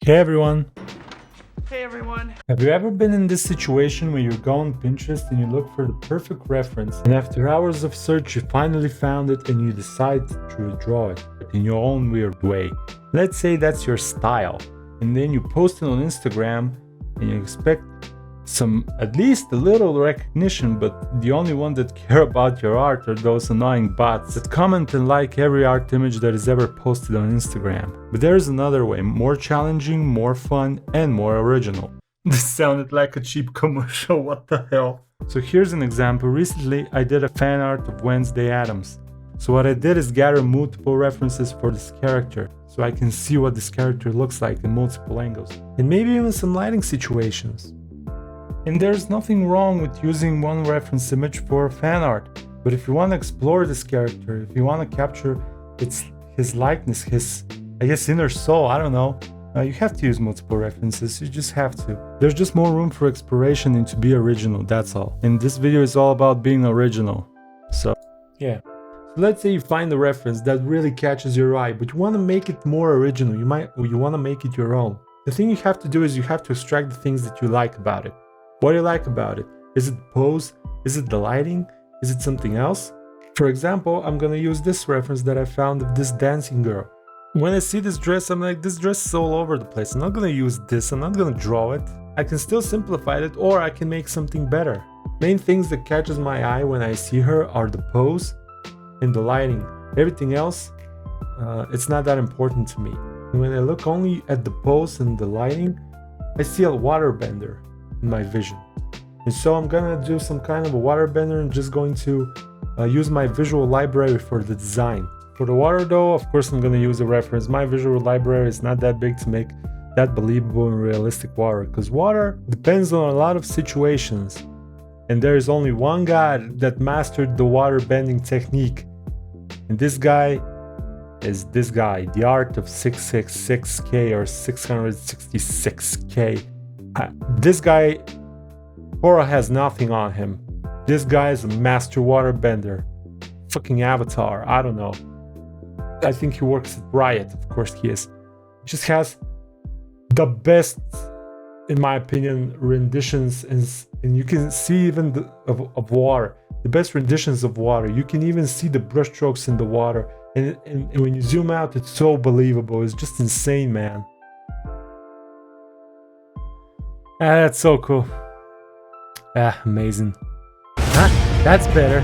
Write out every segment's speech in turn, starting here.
Hey everyone! Hey everyone! Have you ever been in this situation where you go on Pinterest and you look for the perfect reference, and after hours of search you finally found it and you decide to draw it in your own weird way? Let's say that's your style, and then you post it on Instagram and you expect some at least a little recognition, but the only one that care about your art are those annoying bots that comment and like every art image that is ever posted on Instagram. But there is another way, more challenging, more fun, and more original. This sounded like a cheap commercial, what the hell? So here's an example. Recently I did a fan art of Wednesday Addams. So what I did is gather multiple references for this character, so I can see what this character looks like in multiple angles, and maybe even some lighting situations. And there's nothing wrong with using one reference image for fan art, but if you want to explore this character, if you want to capture his likeness, his, I guess, inner soul, I don't know, you have to use multiple references, you just have to. There's just more room for exploration and to be original, that's all. And this video is all about being original. So, yeah. So let's say you find a reference that really catches your eye, but you want to make it more original, you want to make it your own. The thing you have to do is you have to extract the things that you like about it. What do you like about it? Is it the pose? Is it the lighting? Is it something else? For example, I'm gonna use this reference that I found of this dancing girl. When I see this dress, I'm like, this dress is all over the place. I'm not gonna use this, I'm not gonna draw it. I can still simplify it, or I can make something better. Main things that catches my eye when I see her are the pose and the lighting. Everything else, it's not that important to me. And when I look only at the pose and the lighting, I see a waterbender in my vision. And so I'm gonna do some kind of a waterbender and just going to use my visual library for the design. For the water though, of course I'm gonna use a reference. My visual library is not that big to make that believable and realistic water, because water depends on a lot of situations. And there is only one guy that mastered the water bending technique. And this guy is this guy, the art of 666K or 666K. This guy, Korra has nothing on him. This guy is a master waterbender. Fucking Avatar, I don't know. I think he works at Riot, of course he is. He just has the best, in my opinion, renditions, and you can see even of water. The best renditions of water. You can even see the brushstrokes in the water. And when you zoom out, it's so believable. It's just insane, man. That's so cool. Amazing. That's better.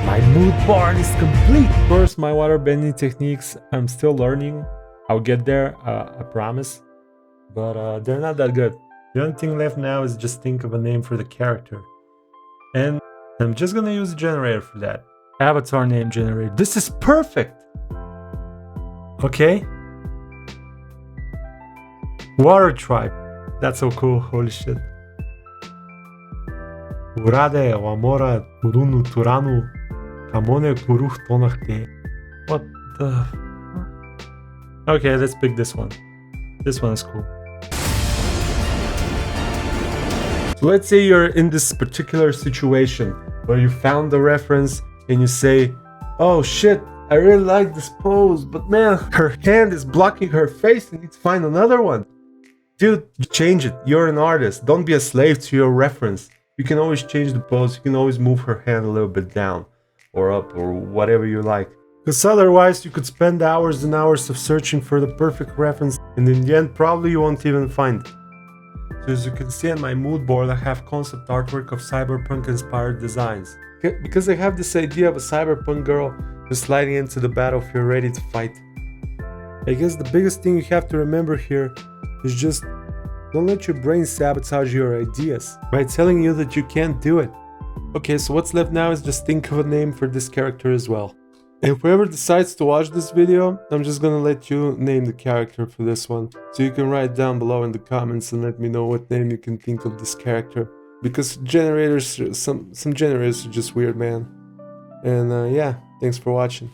My mood board is complete. Of course, my water bending techniques, I'm still learning. I'll get there, I promise. But they're not that good. The only thing left now is just think of a name for the character. And I'm just gonna use a generator for that. Avatar name generator. This is perfect! Okay? Water tribe. That's so cool, holy shit. Urade Wamora Urunu Turanu Kamone Kuruh Tonakte. What the? Okay, let's pick this one. This one is cool. So let's say you're in this particular situation where you found the reference and you say, oh shit, I really like this pose, but man, her hand is blocking her face, I need to find another one. Dude, change it. You're an artist. Don't be a slave to your reference. You can always change the pose. You can always move her hand a little bit down or up or whatever you like. Because otherwise you could spend hours and hours of searching for the perfect reference, and in the end probably you won't even find it. So as you can see on my mood board, I have concept artwork of cyberpunk inspired designs. Because I have this idea of a cyberpunk girl just sliding into the battlefield ready to fight. I guess the biggest thing you have to remember here is just don't let your brain sabotage your ideas by telling you that you can't do it. Okay, so what's left now is just think of a name for this character as well. And whoever decides to watch this video, I'm just gonna let you name the character for this one. So you can write down below in the comments and let me know what name you can think of this character. Because generators, some generators are just weird, man. And yeah, thanks for watching.